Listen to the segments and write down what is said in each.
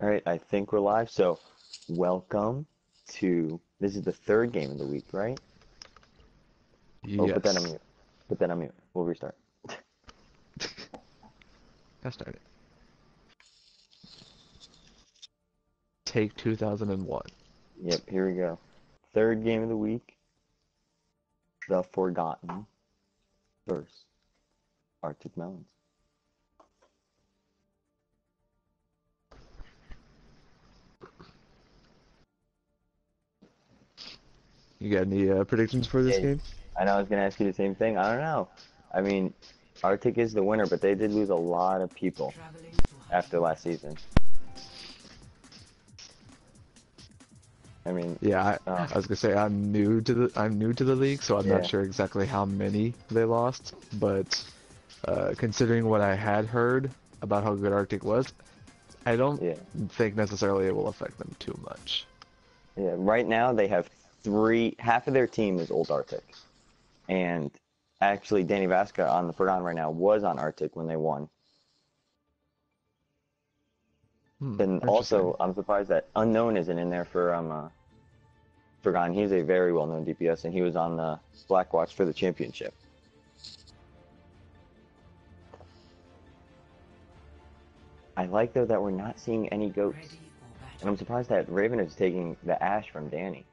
All right, I think we're live. So, welcome to this is the third game of the week, right? Oh, put that on Yes. mute. Put that on mute. We'll restart. I started. Take 2001. Yep, here we go. Third game of the week, the Forgotten versus Arctic Melons. You got any predictions for this Yeah, game? I know I was gonna ask you the same thing. I don't know. I mean, Arctic is the winner, but they did lose a lot of people after last season. I mean, Yeah, uh, I was gonna say I'm new to the league, so I'm not yeah, sure exactly how many they lost. But considering what I had heard about how good Arctic was, I don't yeah, think necessarily it will affect them too much. yeah. Right now they have three. Half of their team is old Arctic. And actually, Danny Vasca on the Forgotten right now was on Arctic when they won. And Interesting. also, I'm surprised that Unknown isn't in there for Forgotten. He's a very well-known DPS, and he was on the Blackwatch for the championship. I like though that we're not seeing any goats, and I'm surprised that Raven is taking the Ash from Danny.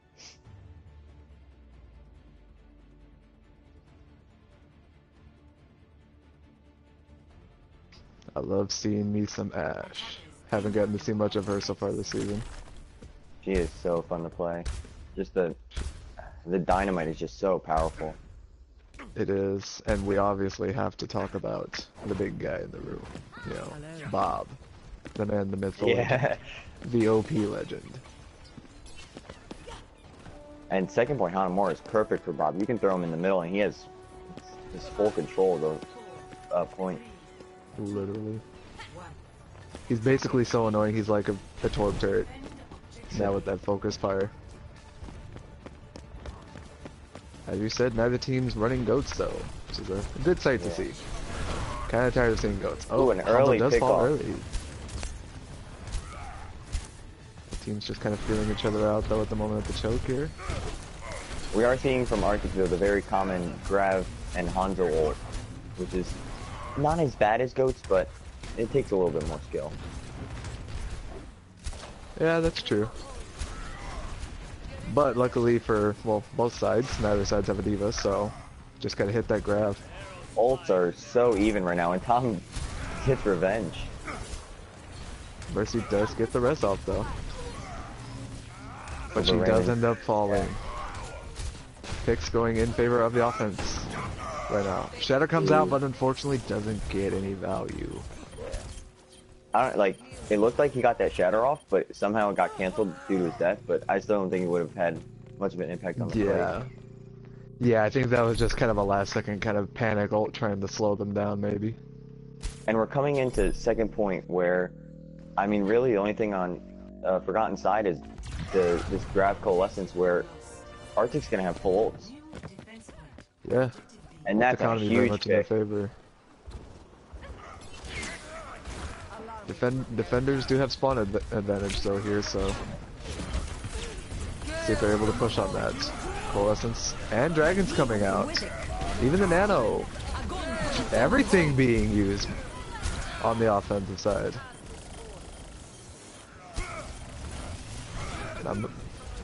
I love seeing me some Ash. Haven't gotten to see much of her so far this season. She is so fun to play. Just the dynamite is just so powerful. It is, and we obviously have to talk about the big guy in the room. You know, Bob. The man, the myth, the legend. Yeah. The OP legend. And second point, Hanamura is perfect for Bob. You can throw him in the middle, and he has his full control of the point. Literally. He's basically so annoying, he's like a torp turret. Now with that focus fire. As you said, neither team's running goats though, which is a good sight to Yeah. see. Kinda tired of seeing goats. Ooh, Oh, an Hanzo early does fall pickoff. early. The team's just kind of feeling each other out though at the moment of the choke here. We are seeing from Arctic though the very common Grav and Hanzo ult, which is not as bad as Goats, but it takes a little bit more skill. Yeah, that's true. But luckily for, well, both sides, neither sides have a diva, so just gotta hit that grab. Ults are so even right now, and Tom gets revenge. Mercy does get the rest off though. But Over she does Raymond. end up falling. Yeah. Picks going in favor of the offense right now. Shatter comes out, but unfortunately doesn't get any value. I don't like. It looked like he got that shatter off, but somehow it got canceled due to his death. But I still don't think it would have had much of an impact on the Yeah. play. Yeah, I think that was just kind of a last second kind of panic ult trying to slow them down maybe. And we're coming into second point where, I mean, really the only thing on Forgotten side is this Grav Coalescence where Arctic's gonna have full ults, Yeah. and Ult that's a economy very huge much in their pick. favor. Defenders do have spawn advantage though here, so see if they're able to push on that. Coalescence and Dragon's coming out. Even the Nano. Everything being used on the offensive side.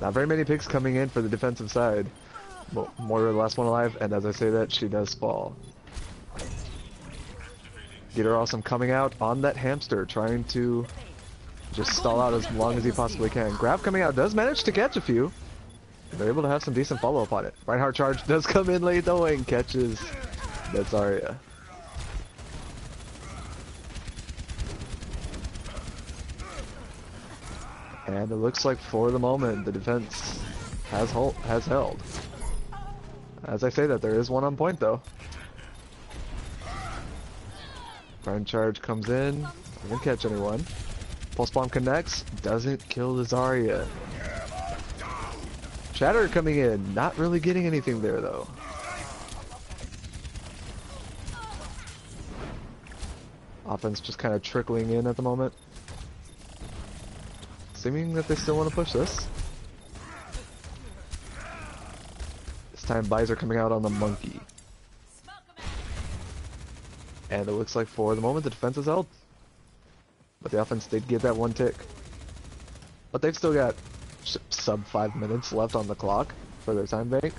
Not very many picks coming in for the defensive side. Moira, the last one alive, and as I say that, she does fall. Gator Awesome coming out on that hamster, trying to just stall out as long as he possibly can. Grab coming out, does manage to catch a few. They're able to have some decent follow-up on it. Reinhardt charge does come in late though and catches that Zarya. And it looks like for the moment the defense has held. As I say that, there is one on point though. Reinhardt charge comes in, doesn't catch anyone. Pulse bomb connects, doesn't kill the Zarya. Shatter coming in, not really getting anything there though. Offense just kind of trickling in at the moment. seeming that they still want to push this. This time buys are coming out on the monkey. And it looks like for the moment the defense is held. But the offense did get that one tick. But they've still got sub 5 minutes left on the clock for their time bank.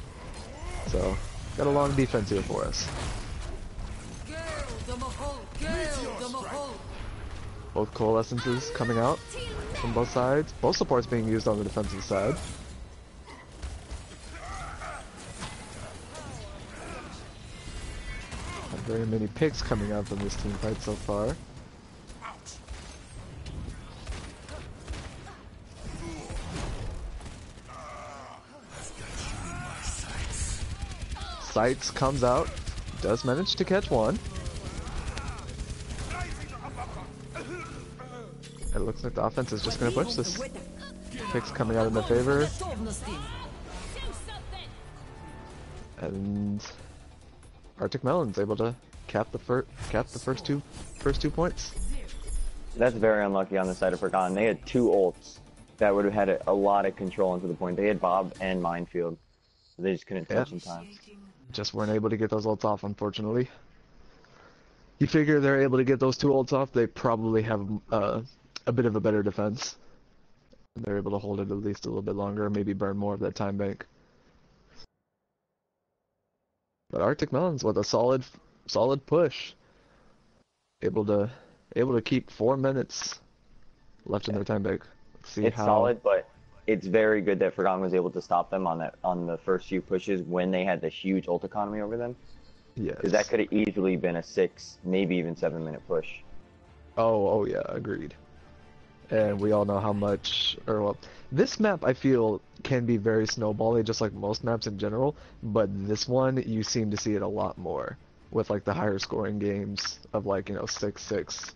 So, got a long defense here for us. Both coalescences coming out from both sides. Both supports being used on the defensive side. Not very many picks coming out from this team fight so far. Sights comes out, does manage to catch one. It looks like the offense is just going to push this. Picks coming out in their favor. And Arctic Melons able to cap the first two points. That's very unlucky on the side of Forgotten. They had 2 ults that would have had a lot of control into the point. They had Bob and Minefield. They just couldn't touch in time. Just weren't able to get those ults off, unfortunately. You figure they're able to get those 2 ults off, they probably have a bit of a better defense. They're able to hold it at least a little bit longer, maybe burn more of that time bank. But Arctic Melons with a solid push, able to keep 4 minutes left in their time bank. Let's see it's solid, but it's very good that Forgotten was able to stop them on the first few pushes when they had the huge ult economy over them. Yes. Because that could have easily been a 6, maybe even 7-minute push. Oh yeah, agreed. And we all know how much, or well, this map I feel can be very snowbally, just like most maps in general, but this one, you seem to see it a lot more, with like the higher scoring games of like, 6-6,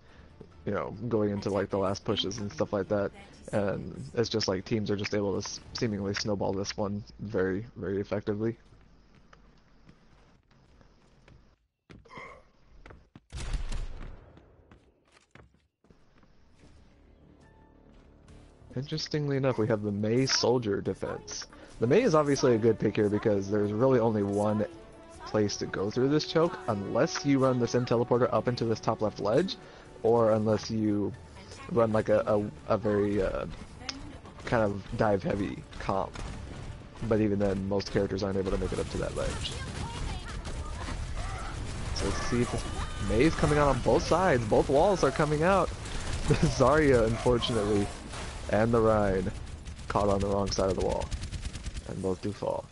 going into like the last pushes and stuff like that, and it's just like teams are just able to seemingly snowball this one very, very effectively. Interestingly enough, we have the Mei Soldier defense. The Mei is obviously a good pick here because there's really only one place to go through this choke, unless you run the Sim Teleporter up into this top left ledge, or unless you run like a very kind of dive heavy comp. But even then, most characters aren't able to make it up to that ledge. So let's see if the Mei's coming out on both sides. Both walls are coming out. The Zarya, unfortunately, and the Rhine caught on the wrong side of the wall, and both do fall.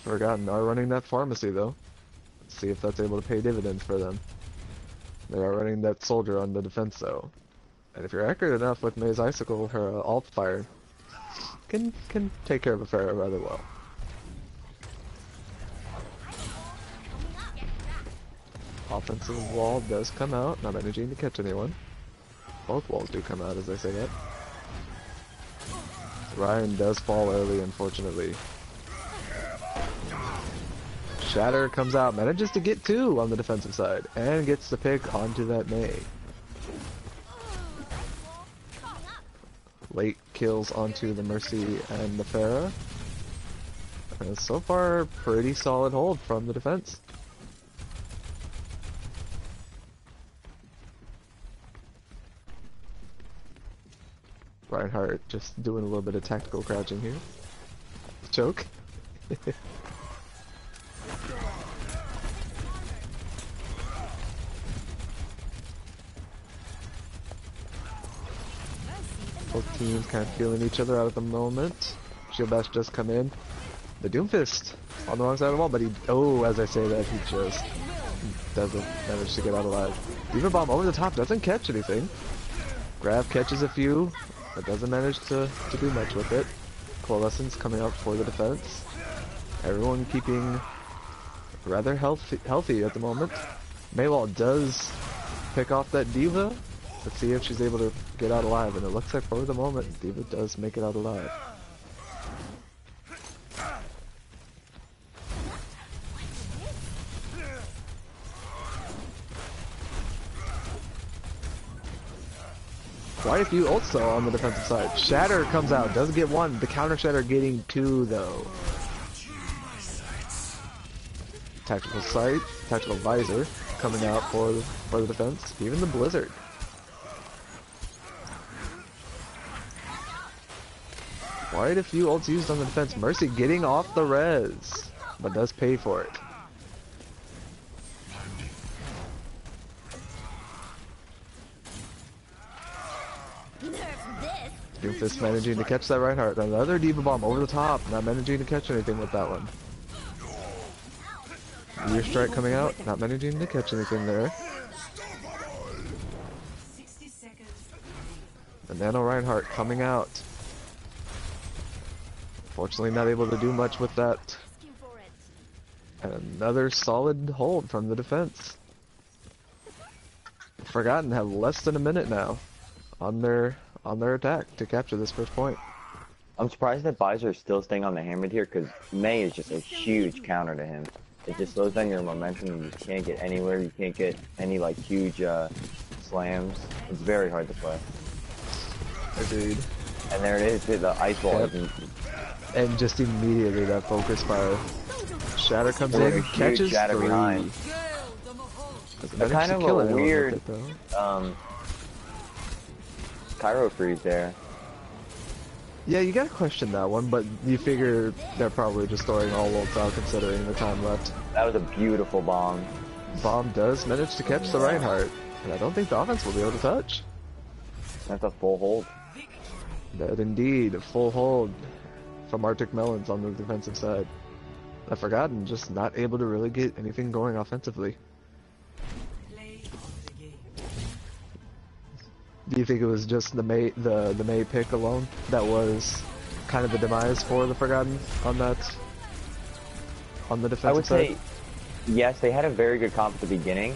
Forgotten are running that pharmacy though. Let's see if that's able to pay dividends for them. They are running that soldier on the defense though, and if you're accurate enough with Mei's Icicle, her alt fire can take care of a Pharah rather well. Offensive wall does come out, not managing to catch anyone. Both walls do come out as I say that. Ryan does fall early, unfortunately. Shatter comes out, manages to get 2 on the defensive side, and gets the pick onto that Mei. Late kills onto the Mercy and the Pharah. And so far, pretty solid hold from the defense. Reinhardt just doing a little bit of tactical crouching here. Choke. Both teams kind of feeling each other out at the moment. Shield Bash does come in. The Doomfist on the wrong side of the wall, but as I say that, he just doesn't manage to get out alive. Diva Bomb over the top, doesn't catch anything. Grav catches a few, but doesn't manage to do much with it. Coalescence coming out for the defense. Everyone keeping rather healthy at the moment. Maywall does pick off that Diva. Let's see if she's able to get out alive, and it looks like for the moment, Diva does make it out alive. Quite a few ults though on the defensive side. Shatter comes out, does get one. The counter Shatter getting two though. Tactical sight, tactical visor coming out for the defense. Even the blizzard. Quite a few ults used on the defense. Mercy getting off the res, but does pay for it. Doomfist managing to catch that Reinhardt. Another Diva Bomb over the top, not managing to catch anything with that one. Rear Strike coming out, not managing to catch anything there. The Nano Reinhardt coming out. Fortunately not able to do much with that. And another solid hold from the defense. Forgotten have less than a minute now on their attack to capture this first point. I'm surprised that Visor is still staying on the Hammered here, because Mei is just a huge counter to him. It just slows down your momentum. You can't get anywhere. You can't get any like huge slams. It's very hard to play. Agreed. And there it is, the ice wall. Yep. And just immediately that focus fire. Shatter comes in, catches Shatter three. behind. Kind of a weird Kyro freeze there. Yeah, you gotta question that one, but you figure they're probably just throwing all ults out considering the time left. That was a beautiful bomb. Bomb does manage to catch the Reinhardt, and I don't think the offense will be able to touch. That's a full hold. That indeed, a full hold from Arctic Melons on the defensive side. I've forgotten, just not able to really get anything going offensively. Do you think it was just the Mei pick alone that was kind of the demise for the Forgotten on the defensive side? I would say yes, they had a very good comp at the beginning,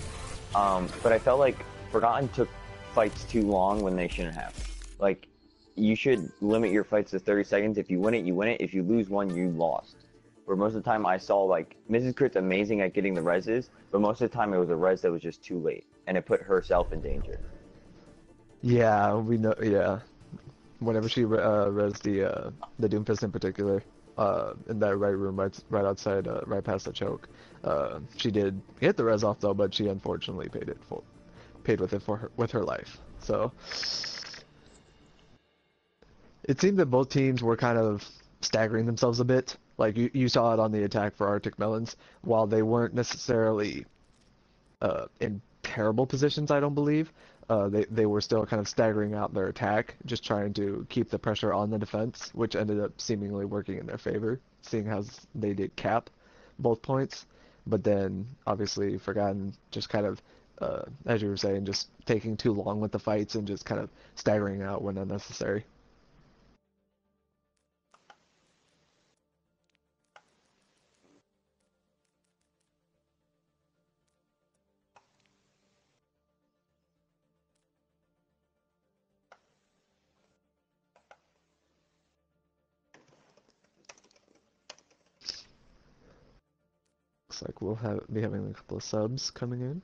but I felt like Forgotten took fights too long when they shouldn't have. Like, you should limit your fights to 30 seconds. If you win it, you win it. If you lose one, you lost. Where most of the time I saw, like, Mrs. Crit's amazing at getting the reses, but most of the time it was a res that was just too late, and it put herself in danger. Yeah, we know. Yeah, whenever she res the Doomfist in particular, in that right room, right outside, right past the choke, she did hit the res off though, but she unfortunately paid with it with her life. So it seemed that both teams were kind of staggering themselves a bit. Like you saw it on the attack for Arctic Melons, while they weren't necessarily in terrible positions, I don't believe. They were still kind of staggering out their attack, just trying to keep the pressure on the defense, which ended up seemingly working in their favor, seeing how they did cap both points. But then, obviously, Forgotten just kind of, as you were saying, just taking too long with the fights and just kind of staggering out when unnecessary. Looks like we'll be having a couple of subs coming in.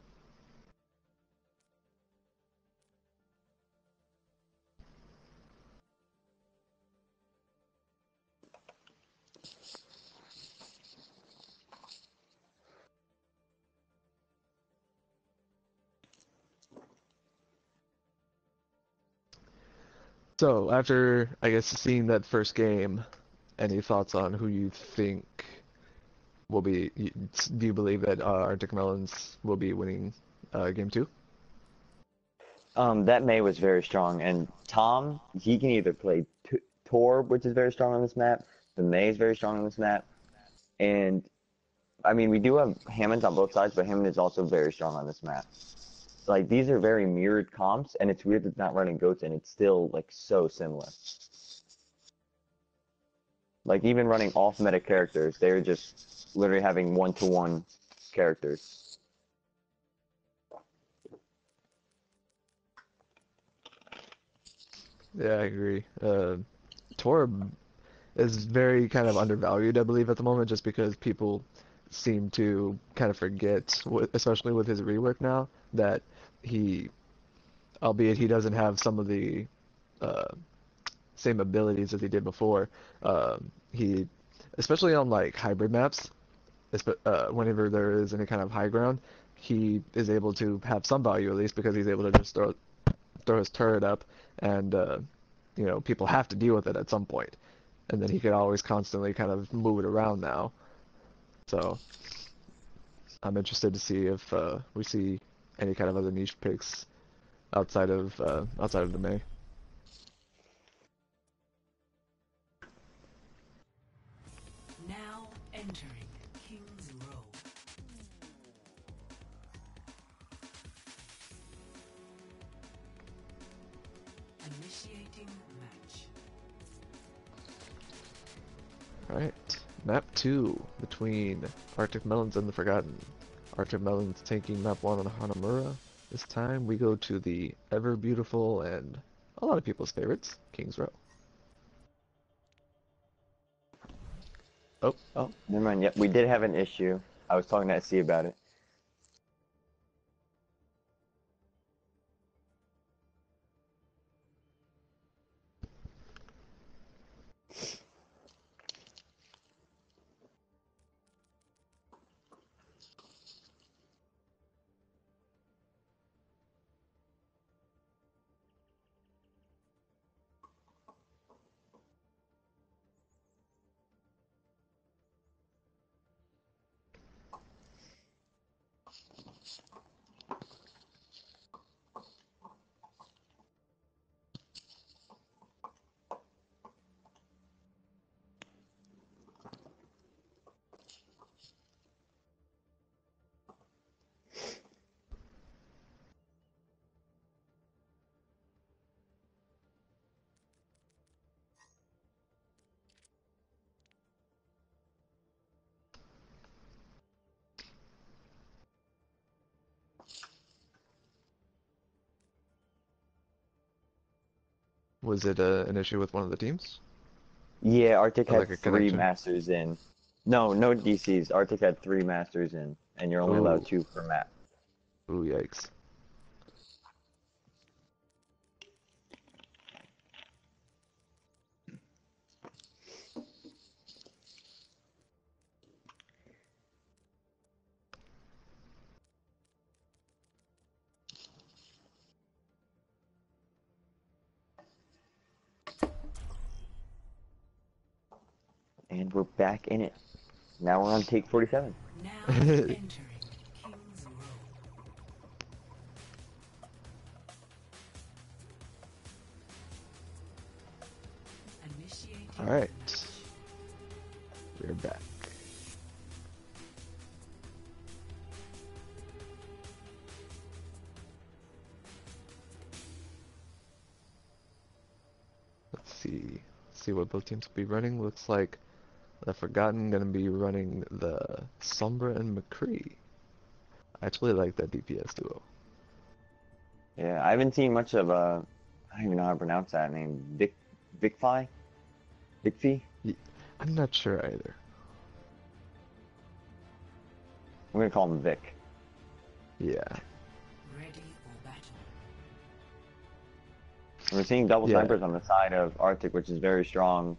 So, after, I guess, seeing that first game, any thoughts on who you think will be... Do you believe that Arctic Melons will be winning game 2? That Mei was very strong, and Tom, he can either play Tor, which is very strong on this map, the Mei is very strong on this map, and, I mean, we do have Hammond on both sides, but Hammond is also very strong on this map. Like, these are very mirrored comps, and it's weird that it's not running goats, and it's still, like, so similar. Like, even running off-meta characters, they're just literally having one-to-one characters. Yeah, I agree. Torb is very kind of undervalued, I believe, at the moment, just because people seem to kind of forget, especially with his rework now, that he albeit he doesn't have some of the uh, same abilities as he did before. He, especially on like hybrid maps, whenever there is any kind of high ground, he is able to have some value at least because he's able to just throw his turret up, and you know, people have to deal with it at some point, and then he could always constantly kind of move it around now. So I'm interested to see if we see any kind of other niche picks outside of the May. Now entering King's Row. Initiating match. Alright, map 2 between Arctic Melons and the Forgotten. Arctic Melons taking map 1 on Hanamura. This time we go to the ever beautiful and a lot of people's favorites, King's Row. Oh, Oh, never mind. Yep, we did have an issue. I was talking to SC about it. was it an issue with one of the teams? Yeah, Arctic Or had like a three connection? masters in. No, no DCs. Arctic had three masters in, and you're only allowed Ooh, two per map. ooh, yikes. And we're back in it. Now we're on take 47. Now entering King's Row. Initiating Alright, match. we're back. Let's see what both teams will be running. Looks like the Forgotten gonna be running the Sombra and McCree. I actually like that DPS duo. Yeah, I haven't seen much of I don't even know how to pronounce that name. Vicfi? Vicfi? Ye- I'm not sure either. I'm gonna call him Vic. Yeah. Ready for battle. We're seeing double Yeah. snipers on the side of Arctic, which is very strong.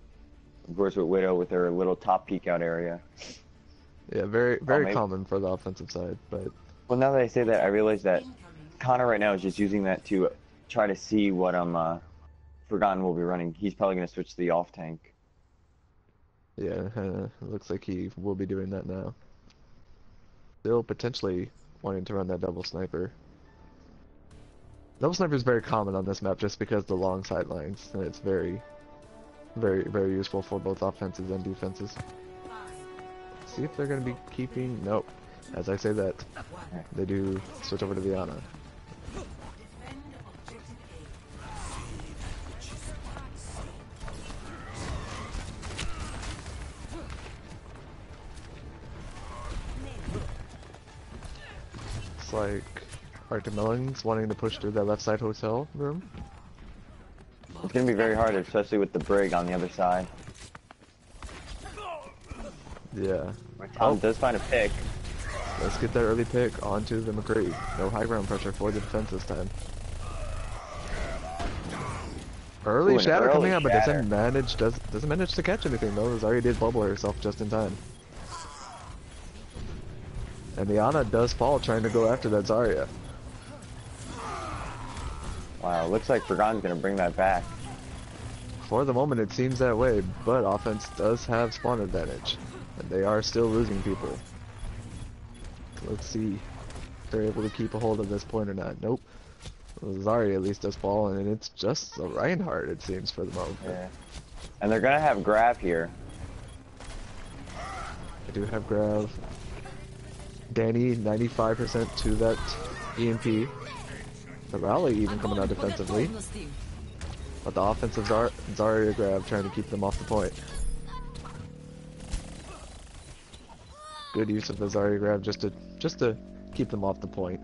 Of course, with Widow with her little top peek out area. Yeah, very Oh, very maybe. common for the offensive side, but Well, now that I say that, I realize that Incoming. Connor right now is just using that to try to see what Forgotten will be running. He's probably gonna switch to the off tank. yeah, it looks like he will be doing that now. Still potentially wanting to run that double sniper. Double sniper is very common on this map just because of the long sight lines, and it's very useful for both offenses and defenses. See if they're going to be keeping... Nope. As I say that, they do switch over to the Ana. Defend objective It's like Arctic Melons wanting to push through that left side hotel room. It's gonna be very hard, especially with the Brig on the other side. Yeah. Where Tom does find a pick. Let's get that early pick onto the McCree. No high ground pressure for the defense this time. Early Ooh, an shatter coming early out, but shatter. doesn't manage to catch anything though. Zarya did bubble herself just in time. And the Ana does fall trying to go after that Zarya. Wow, looks like Forgotten's gonna bring that back. For the moment it seems that way, but offense does have spawn advantage. And they are still losing people. Let's see if they're able to keep a hold of this point or not. Nope. Well, Zarya at least does fall, and it's just a Reinhardt it seems for the moment. Yeah. And they're gonna have Grav here. I do have Grav. Danny 95% to that EMP. The rally even coming out defensively. But the offensive Zarya Grav trying to keep them off the point. Good use of the Zarya Grav just to keep them off the point.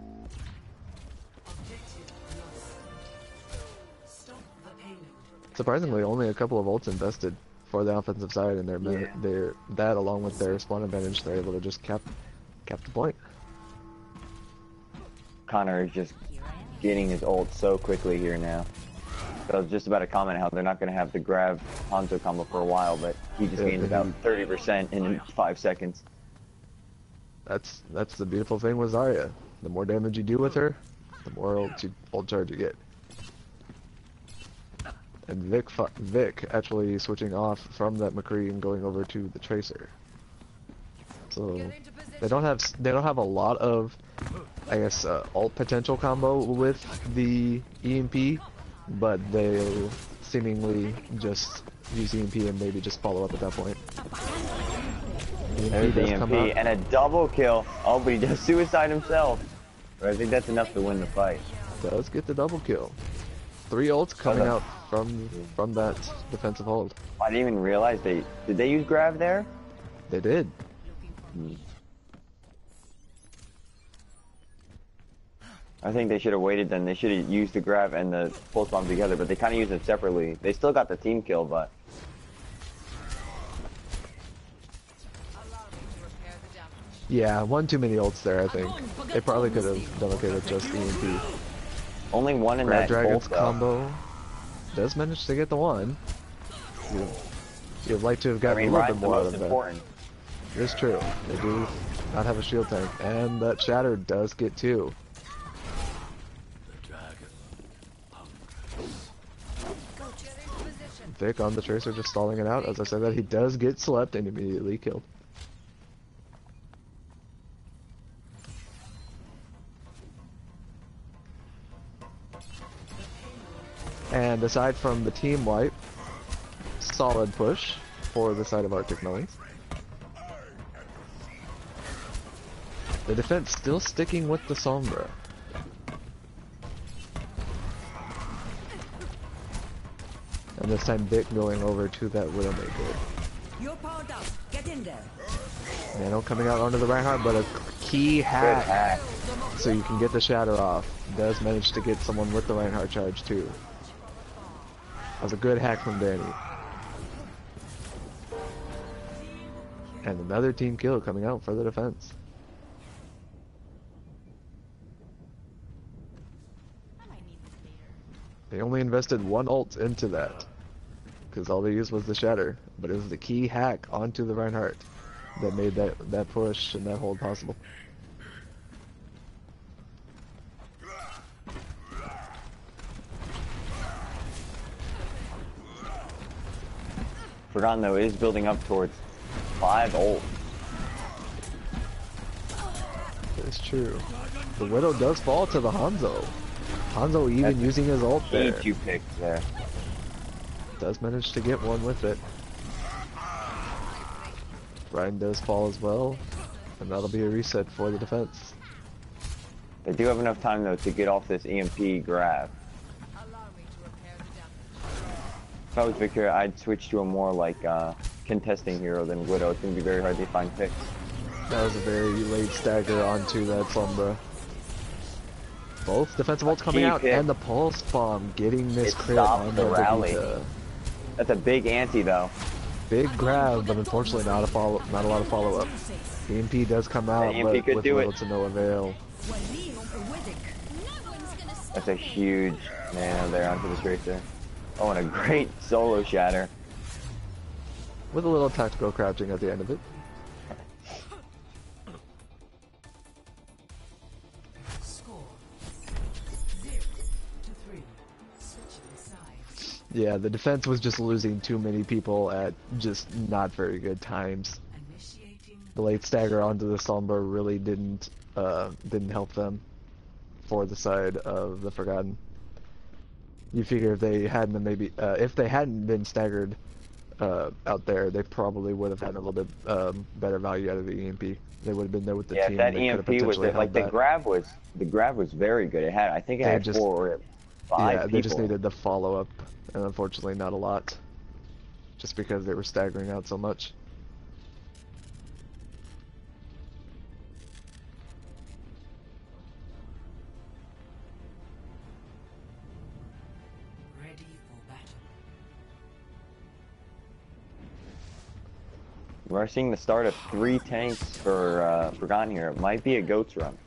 Surprisingly, only a couple of ults invested for the offensive side, and that along with their spawn advantage, they're able to just cap the point. Connor is just getting his ult so quickly here now. So I was just about to comment how they're not going to have the Grav Hanzo combo for a while, but he just gained about 30% in 5 seconds. That's the beautiful thing with Zarya. The more damage you do with her, the more ult charge you get. And Vic actually switching off from that McCree and going over to the Tracer. So they don't have a lot of, I guess, ult potential combo with the EMP, but they'll seemingly just use EMP and maybe just follow up at that point. There's the EMP and a double kill. Oh, but he does suicide himself. But I think that's enough to win the fight. Does get the double kill. 3 ults coming out from that defensive hold. I didn't even realize did they use Grav there? They did. I think they should have waited then. They should have used the Grav and the pulse bomb together, but they kind of used them separately. They still got the team kill, but yeah, one too many ults there, I think. They probably could have done okay with just EMP. only one in Red that Dragon's bolt, combo does manage to get the one. You'd like to have gotten a little bit more out of that. It is true. They do not have a shield tank, and that Shatter does get 2. Vic on the Tracer just stalling it out. As I said that, he does get slept and immediately killed. And aside from the team wipe, solid push for the side of Arctic Melons. The defense still sticking with the Sombra. And this time Vic going over to that Widowmaker. You're powered up. Get in there. Nano coming out onto the Reinhardt, but a key hack. So you can get the Shatter off. Does manage to get someone with the Reinhardt charge too. That was a good hack from Danny. And another team kill coming out for the defense. They only invested 1 ult into that, because all they used was the Shatter, but it was the key hack onto the Reinhardt that made that push and that hold possible. Forgotten though is building up towards 5 ult. It's true. The Widow does fall to the Hanzo. Hanzo even using his ult there. Key 2 picks there. Does manage to get one with it. Ryan does fall as well, and that'll be a reset for the defense. They do have enough time though to get off this EMP grab. If I was Victor, I'd switch to a more like contesting hero than Widow. It's gonna be very hard to find picks. That was a very late stagger onto that Sombra. Both defensive ults coming out, and the pulse bomb getting this crit on the rally. Vegeta. That's a big ante though. Big grab, but unfortunately not a lot of follow up. The EMP does come out, but with little to no avail. That's a huge nano there onto the Tracer. Oh, and a great solo shatter. With a little tactical crouching at the end of it. Score 0-3. Switching sides. Yeah, the defense was just losing too many people at just not very good times. Initiating The late stagger onto the Sombra really didn't help them for the side of the Forgotten. You figure if they hadn't been staggered out there, they probably would have had a little bit better value out of the EMP. They would have been there with the Yeah, team. if that They could have EMP was potentially like held that. the grab was very good. I think it They had just- 4 or 5 Yeah, people. they just needed the follow up, and unfortunately not a lot, just because they were staggering out so much. ready for battle. We're seeing the start of 3 tanks for Forgotten here. It might be a goat's run.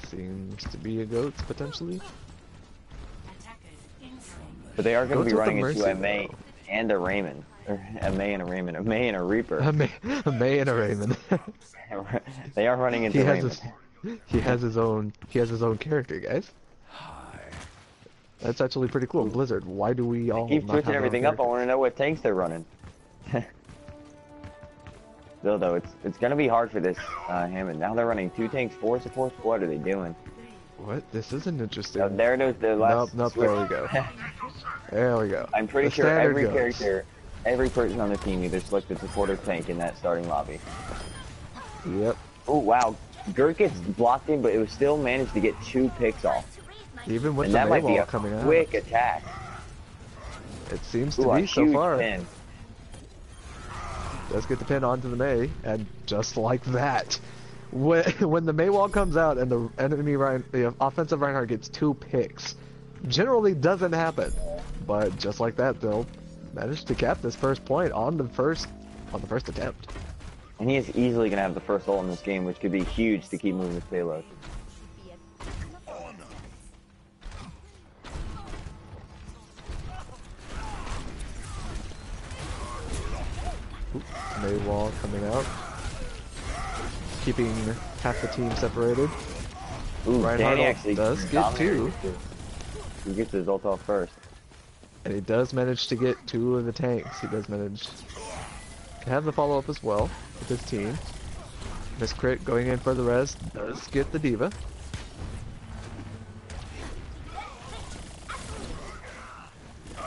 Seems to be a goat potentially. Attackers insane. But they are going to Goats be with the running into Mercy, a May though. and a Raymond. Or a May and a Raymond. A May and a Reaper. A May and a Raymond. They are running into he has Raymond. he has his own character, guys. That's actually pretty cool. Blizzard, why do we all Keep not switching have our own everything up. I characters? want to know what tanks they're running. Still though, it's gonna be hard for this Hammond. Now they're running 2 tanks, 4 supports. What are they doing? What? This isn't interesting. Oh, there goes the last. Nope, switch. there we go. There we go. I'm pretty The sure standard every goes. character, every person on the team either selected support or tank in that starting lobby. Yep. Oh wow, Gert gets blocked in, but it was still managed to get 2 picks off. Even with And the that might be Maywall a coming out, quick attack. it seems Ooh, to a be so huge far. pin. Does get the pin onto the May, and just like that, when the Maywall comes out and the the offensive Reinhardt gets 2 picks, generally doesn't happen. But just like that, they'll manage to cap this first point on the first attempt. And he is easily going to have the first ult in this game, which could be huge to keep moving his payload. Maywall coming out, keeping half the team separated. Ooh, Reinhardt Danny ult actually does get dominated 2. this. He gets his ult off first. And he does manage to get 2 of the tanks. He does manage to have the follow-up as well with his team. Miss Crit going in for the res does get the Diva.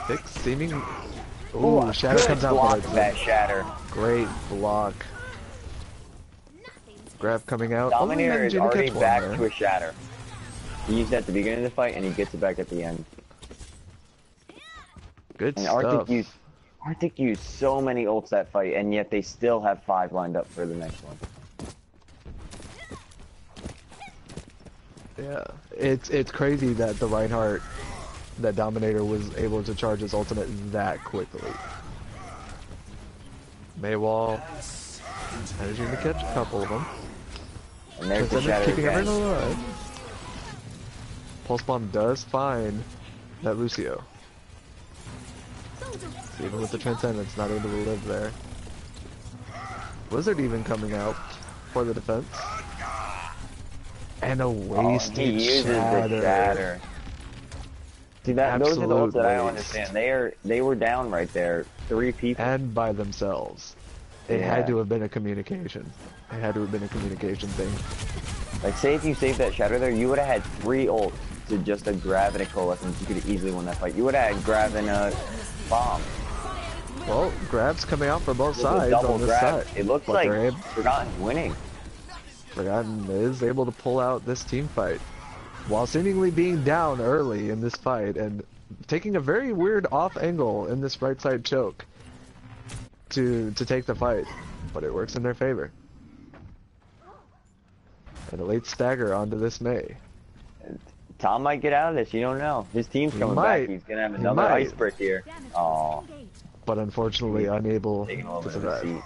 Pick seeming... Ooh, Shatter Good comes out block for that shatter. Great block. Grab coming out. Only Dominator is managing to already catch one back there. to a shatter. He used that at the beginning of the fight, and he gets it back at the end. Good And stuff. Arctic used so many ults that fight, and yet they still have 5 lined up for the next one. Yeah, it's crazy that the Reinhardt, that Dominator was able to charge his ultimate that quickly. Maywall managing to catch a couple of them. And there's the Transcendence shatter keeping again. everyone alive. Pulse Bomb does find that Lucio. Even with the Transcendence, not able to live there. Blizzard even coming out for the defense. And a wasted he uses shatter. the shatter. See that? Those are the ults that I don't Absolute understand. They were down right there. 3 people. And by themselves. It Yeah. had to have been a communication. It had to have been a communication thing. Like, say if you saved that shatter there, you would have had 3 ults to just a grab and a coalescence. You could have easily won that fight. You would have had grab and a bomb. Well, grabs coming out for both With a sides double on this grab. side. It looks But like they're Forgotten's winning. Forgotten is able to pull out this team fight while seemingly being down early in this fight and taking a very weird off angle in this right side choke to take the fight, but it works in their favor. And a late stagger onto this May. Tom might get out of this. You don't know. His team's coming might. back. He's gonna have He another might. ice brick here. Oh, But unfortunately unable taking a little to bit of a survive. seat.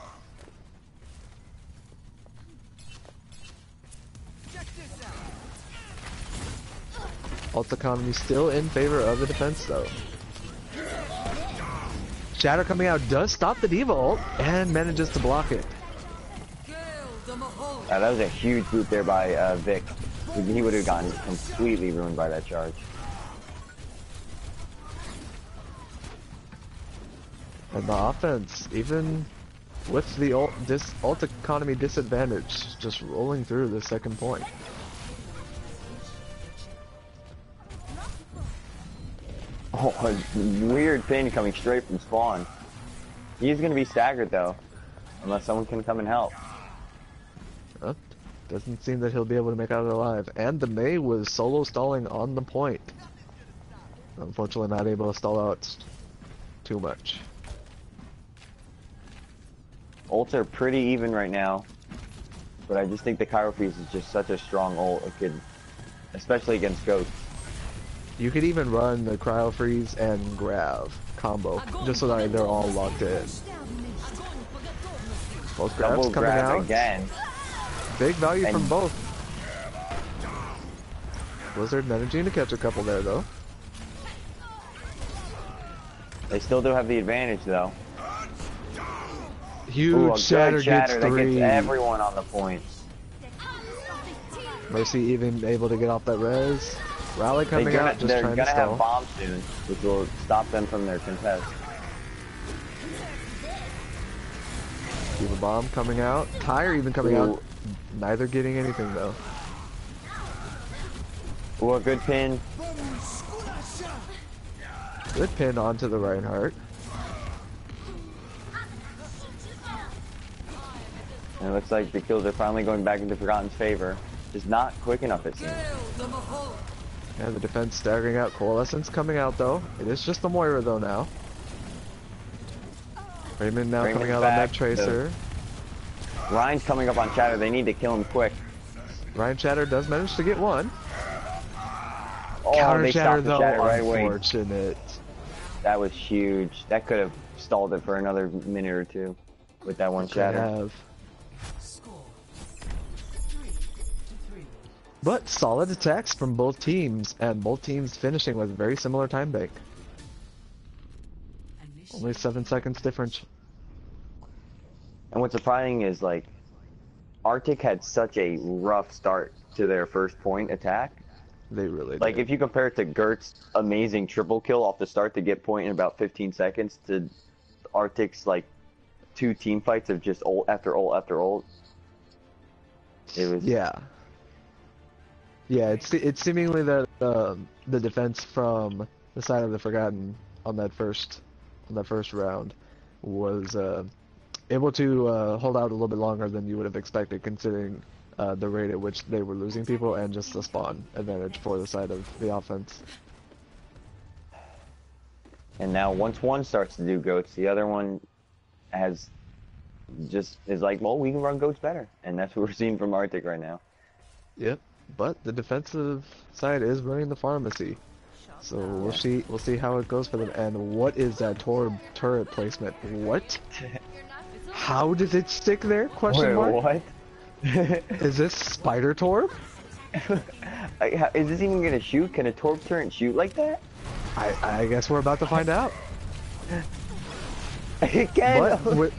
Ult economy still in favor of the defense though. Shatter coming out does stop the Diva ult and manages to block it. That was a huge boot there by Vic. He would have gotten completely ruined by that charge. And the offense, even with the ult economy disadvantage, just rolling through the second point. Oh, a weird pin coming straight from spawn. He's gonna be staggered though, unless someone can come and help. Doesn't seem that he'll be able to make out alive. And the Mei was solo stalling on the point. Unfortunately not able to stall out too much. Ults are pretty even right now, but I just think the Kyro Freeze is just such a strong ult. It could, especially against Ghosts. You could even run the Cryo Freeze and Grav combo, just so that they're all locked in. Both Gravs Double coming grab out. again. Big value And from both. Blizzard managing to catch a couple there though. They still do have the advantage though. Huge Ooh, a shatter, good shatter gets that 3. gets everyone on the point. Mercy even able to get off that res. Rally coming out, just they're trying gonna to have stall. bombs soon, which will stop them from their contest. Keep a bomb coming out. Tyre even coming out. Neither getting anything though. Ooh, a good pin. Good pin onto the Reinhardt. And it looks like the kills are finally going back into Forgotten's favor. Just not quick enough, it seems. Yeah, the defense staggering out. Coalescence coming out though. It is just the Moira though now. Raymond now Raymond's coming out on back. that Tracer. Ryan's coming up on Shatter. They need to kill him quick. Ryan Shatter does manage to get one. Oh, Counter they Shatter stopped the though, Shatter right away. unfortunate. That was huge. That could have stalled it for another minute or two with that one Could Shatter. have. Score 3-3. But solid attacks from both teams, and both teams finishing with very similar time bank. Only 7 seconds difference. And what's surprising is, like, Arctic had such a rough start to their first point attack. They really Like, did. if you compare it to Gert's amazing triple kill off the start to get point in about 15 seconds to Arctic's, like, 2 team fights of just ult after ult after ult. It was... Yeah. Yeah, it's seemingly that the defense from the side of the Forgotten on that first round was able to hold out a little bit longer than you would have expected, considering the rate at which they were losing people and just the spawn advantage for the side of the offense. And now once one starts to do goats, the other one is like, well, we can run goats better. And that's what we're seeing from Arctic right now. Yep. But the defensive side is running the pharmacy. So we'll see how it goes for them. And what is that Torb turret placement? What? How did it stick there? Question mark. What? Is this Spider Torb? Is this even gonna shoot? Can a Torb turret shoot like that? I guess we're about to find out. It can.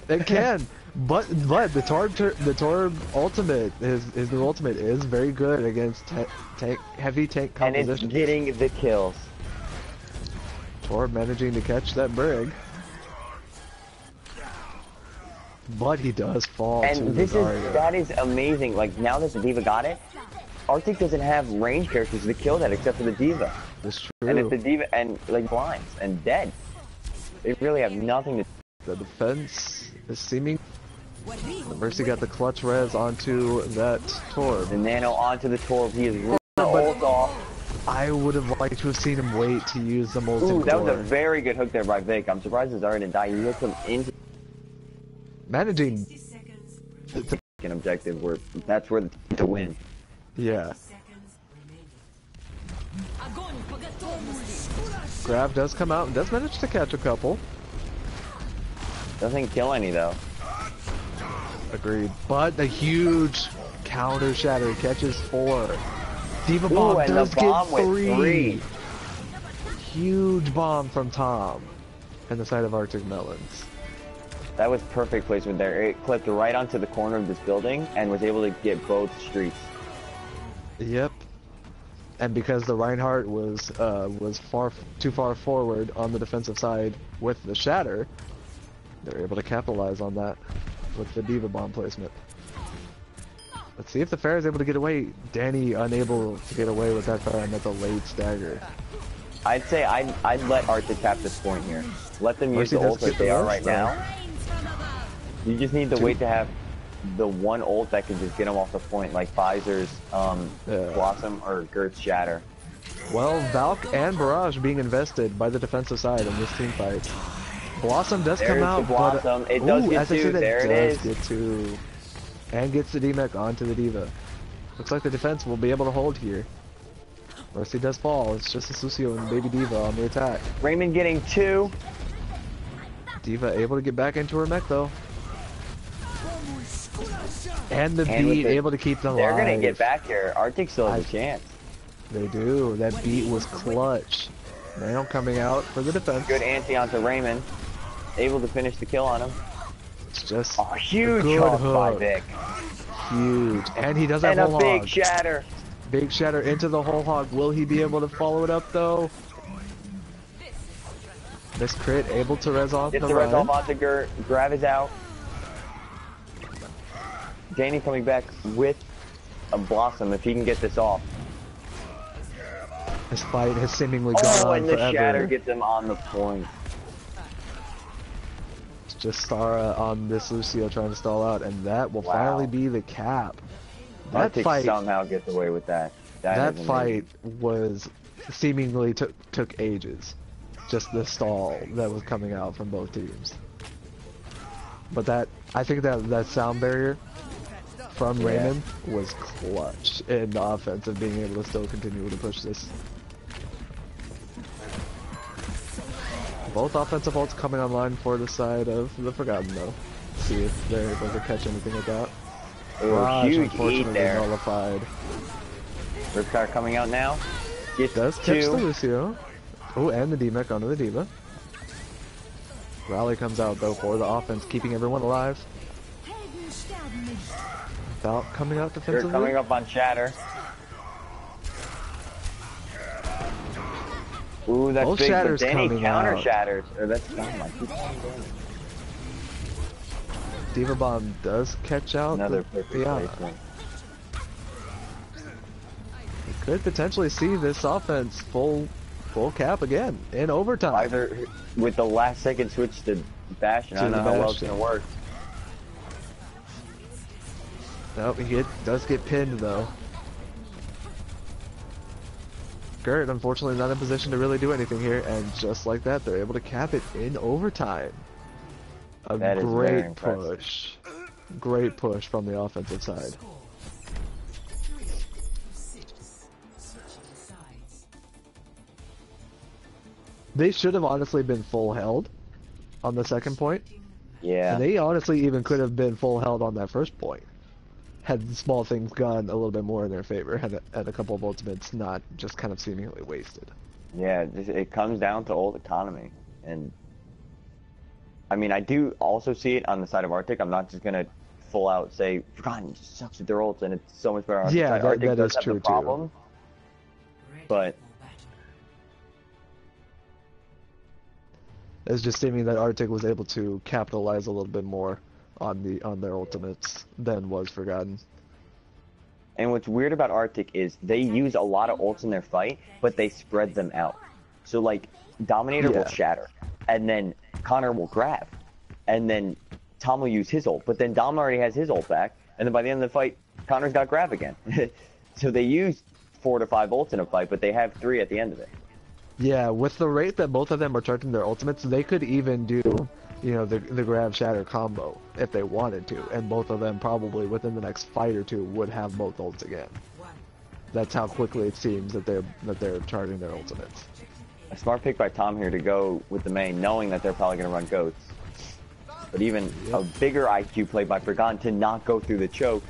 It can. But the Torb ultimate, his new ultimate is very good against heavy tank And it's composition. getting the kills. Torb managing to catch that brig. But he does fall to And the Zarya. that is amazing. Like, now that the Diva got it, Arctic doesn't have range characters to kill that except for the Diva. That's true. And if the Diva and like blinds and dead, they really have nothing to. The defense is seeming. The Mercy got the clutch res onto that Torb. The Nano onto the Torb. He is ripping the ult off. I would have liked to have seen him wait to use the molten Ooh, that was a core. very good hook there by Vic. I'm surprised his already didn't die. He hooked him into Managing. 60 seconds. an objective where that's where to win. Yeah. Seconds remaining. Grab does come out and does manage to catch a couple. Doesn't kill any though. Agreed. But the huge counter shatter catches 4. Diva Ooh, bomb and does the bomb get with 3. Huge bomb from Tom. and the side of Arctic Melons. That was perfect placement there. It clipped right onto the corner of this building and was able to get both streets. Yep. And because the Reinhardt was too far forward on the defensive side with the Shatter, they're able to capitalize on that with the Diva Bomb placement. Let's see if the Pharah is able to get away. Danny unable to get away with that Pharah, and that's a late stagger. I'd say I'd let Arctic cap this point here. Let them use Mercy the does ult get like they the are rush, right though. now. You just need to wait to have the one ult that can just get them off the point, like Pfizer's Blossom or Gert's Shatter. Well, Valk and Barrage being invested by the defensive side in this team fight. Blossom does come There's out, the Blossom. but It does get as I two. said, There it does is. get two. And gets the D-Mech onto the Diva. Looks like the defense will be able to hold here. Mercy does fall. It's just a Lucio and Baby Diva on the attack. Raymond getting two. Diva able to get back into her mech though. And the And with beat the- able to keep them They're alive. gonna get back here. Arctic still has a chance. They do. That beat was clutch. Now coming out for the defense. Good anti onto Raymond. Able to finish the kill on him. It's just Oh, huge good hook by hook. Vic. Huge. And he does have And a whole big hog. shatter. Big shatter into the whole hog. Will he be able to follow it up though? This crit able to res off Gets the the res run. off onto Gert. Grab is out. Danny coming back with a Blossom if he can get this off. This fight has seemingly gone Oh, on and the forever. shatter gets him on the point. It's just Stara on this Lucio trying to stall out, and that will Wow. finally be the cap. That Arctic fight, somehow gets away with that. that is fight amazing. was seemingly took ages. Just the stall that was coming out from both teams. But that, I think that sound barrier from Yeah. Raymond was clutch in the offense of being able to still continue to push this. Both offensive ults coming online for the side of the Forgotten though. See if they're able to catch anything like that. Ooh, Raj huge eat unfortunately there. nullified. Ripcar coming out now. Gets Does catch the two. Lucio. Oh, and the D-Mech onto the Diva. Rally comes out though for the offense, keeping everyone alive. Valk coming out They're defensively. coming up on Shatter. Ooh, that's Both big, but Shatters Danny coming counter out. shatters. Or that's dumb. I keep saying Danny. Diva Bomb does catch out Another the perfect Diana. placement. We could potentially see this offense full cap again in overtime. Either with the last second switch to Bastion. I To don't know the how well it's Bastion. gonna work. Nope, he does get pinned though. Gert, unfortunately, not in position to really do anything here, and just like that, they're able to cap it in overtime. A That is very great impressive. push. Great push from the offensive side. Score 3-6. Switching sides. They should have honestly been full held on the second point. Yeah. And they honestly even could have been full held on that first point. Had the small things gone a little bit more in their favor, had a couple of ultimates not just kind of seemingly wasted. Yeah, it comes down to old economy. And I mean, I do also see it on the side of Arctic. I'm not just gonna full out say Forgotten just sucks with their ults and it's so much better on Yeah, the side. that- Arctic that does is have true, the too. problem, Ready but for battle. It's just seeming that Arctic was able to capitalize a little bit more on their ultimates than was Forgotten. and what's weird about Arctic is they use a lot of ults in their fight, but they spread them out. So like Dominator will Yeah. shatter, and then Connor will grab, and then Tom will use his ult, but then Dom already has his ult back, and then by the end of the fight, Connor's got grab again. So they use 4 to 5 ults in a fight, but they have 3 at the end of it. Yeah, with the rate that both of them are charging their ultimates, they could even do, you know, the grab shatter combo if they wanted to, and both of them probably within the next fight or two would have both ults again. That's how quickly it seems that they're charging their ultimates. A smart pick by Tom here to go with the main, knowing that they're probably going to run goats. But even a bigger IQ play by Forgotten to not go through the choke.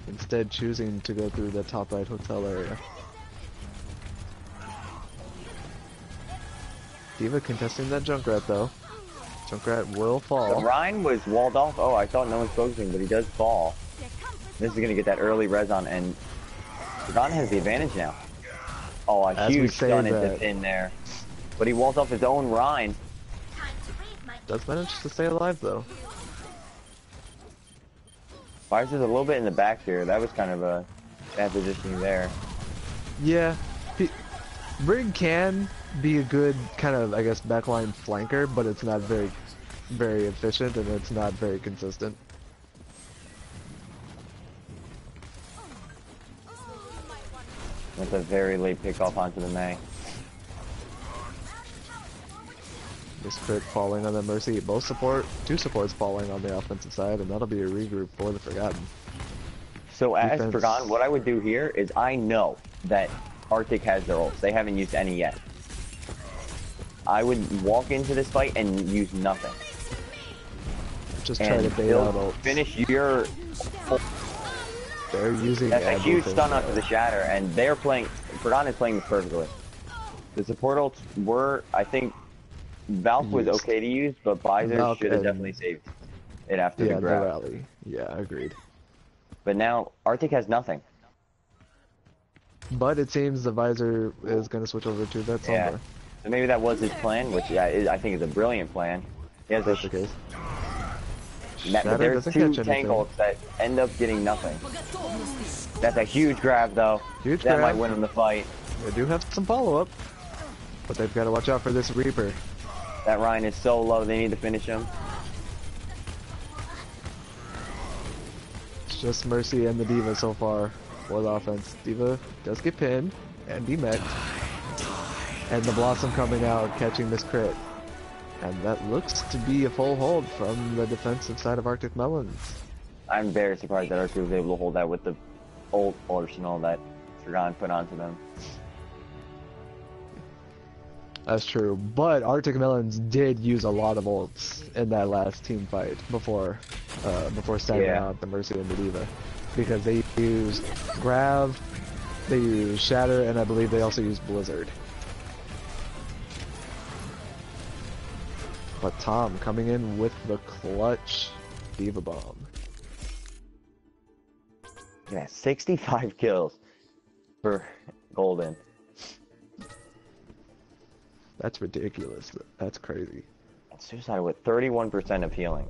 Instead, choosing to go through the top right hotel area. D.Va contesting that Junkrat though. Junkrat will The fall. Rhine was walled off. Oh, I thought no one's focusing, but he does fall. This is gonna get that early res on, and Ron has the advantage now. Oh, a As we huge say stun into that- pin there. But he walls off his own Rhine. Does manage to stay alive though. Fires is a little bit in the back here. That was kind of a bad positioning there. Yeah, Brig can be a good kind of, I guess, backline flanker, but it's not very, very efficient, and it's not very consistent. That's a very late pickoff onto the May. This crit falling on the Mercy. Two supports falling on the offensive side, and that'll be a regroup for the Forgotten. So as Defense. Forgotten, what I would do here is I know that Arctic has their ults. They haven't used any yet. I would walk into this fight and use nothing. Just try And to bait they'll out ults. finish your... They're using That's a huge stun everything. onto the Shatter, and they're playing... Forgotten is playing this perfectly. The support ults were, I think... Valk was Used. okay to use, but Visor Valk should have and- definitely saved it after Yeah, the the grab. rally. Yeah, agreed. But now, Arctic has nothing. But it seems the Visor is going to switch over to that Yeah. Sombra. So maybe that was his plan, which I think is a brilliant plan. He has a That's the case. but Shatter there's doesn't two catch tank anything. ults that end up getting nothing. That's a huge grab, though. Huge that grab. might win him the fight. They do have some follow-up, but they've got to watch out for this Reaper. That Ryan is so low, they need to finish him. It's just Mercy and the D.Va so far for the offense. D.Va does get pinned and demeched. And the Blossom coming out, catching this crit. And that looks to be a full hold from the defensive side of Arctic Melons. I'm very surprised that Arctic was able to hold that with the ult arsenal that Forgotten put onto them. That's true, but Arctic Melons did use a lot of ults in that last team fight before staggering Yeah. out the Mercy and the D.Va. Because they used Grav, they used Shatter, and I believe they also used Blizzard. But Tom coming in with the clutch D.Va bomb. Yeah, 65 kills for Golden. That's ridiculous. That's crazy. Suicide with 31% of healing.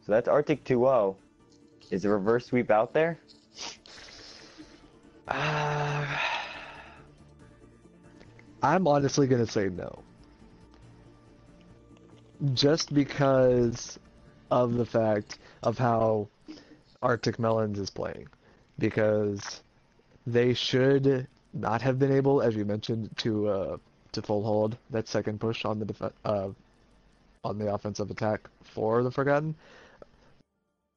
So that's Arctic 2-0. Is the reverse sweep out there? I'm honestly gonna say no. Just because of the fact of how Arctic Melons is playing. Because they should not have been able, as you mentioned, to full hold that second push on the on the offensive attack for the Forgotten.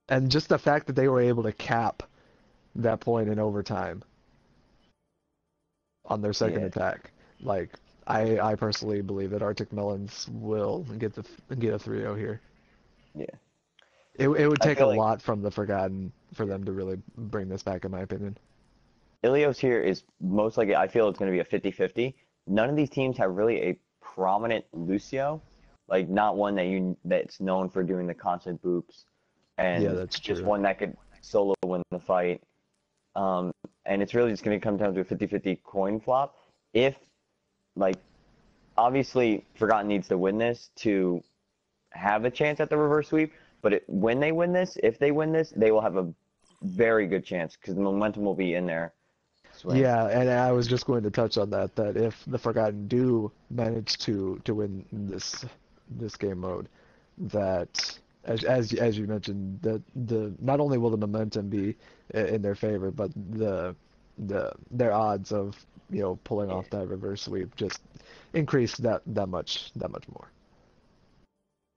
And just the fact that they were able to cap that point in overtime on their second Yeah. attack. Like, I personally believe that Arctic Melons will get a 3-0 here. Yeah. It would I take a feel like- lot from the Forgotten for them to really bring this back, in my opinion. Ilios here is most likely, I feel it's going to be a 50-50. None of these teams have really a prominent Lucio. Like, not one that's known for doing the constant boops. And Yeah, that's just true. one that could solo win the fight. And it's really just going to come down to a 50-50 coin flop. If, like, obviously, Forgotten needs to win this to have a chance at the reverse sweep. But when they win this, if they win this, they will have a very good chance because the momentum will be in their swing. Yeah, and I was just going to touch on that if the Forgotten do manage to win this game mode, that as you mentioned, the not only will the momentum be in their favor, but their odds of pulling off that reverse sweep just increase that much more.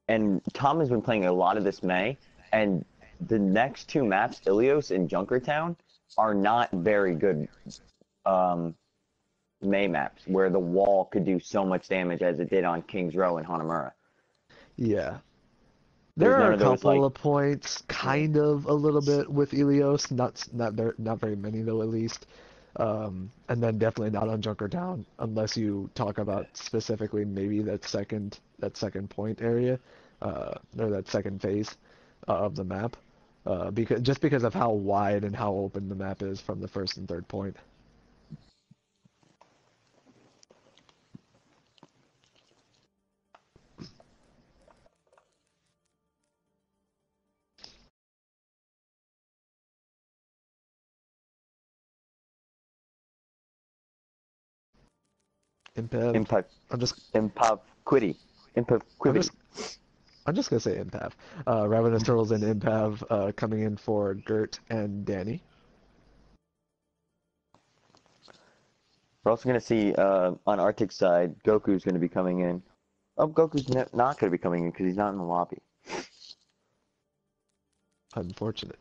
And Tom has been playing a lot of this May, and the next two maps, Ilios and Junkertown, are not very good May maps, where the wall could do so much damage as it did on King's Row and Hanamura. Yeah. There's There none are a of those, couple like- of points, kind of a little bit with Ilios, not very many though, at least. And then definitely not on Junkertown unless you talk about specifically maybe that second point area, or that second phase of the map, because of how wide and how open the map is from the first and third point. Impev. Impact, I'm just impact, quitty, impact, I'm quivity. just I'm just gonna say Impav. Ravenous Turtles and Impav coming in for Gert and Danny. We're also gonna see on Arctic side, Goku's gonna be coming in. Oh, Goku's not gonna be coming in because he's not in the lobby. Unfortunate.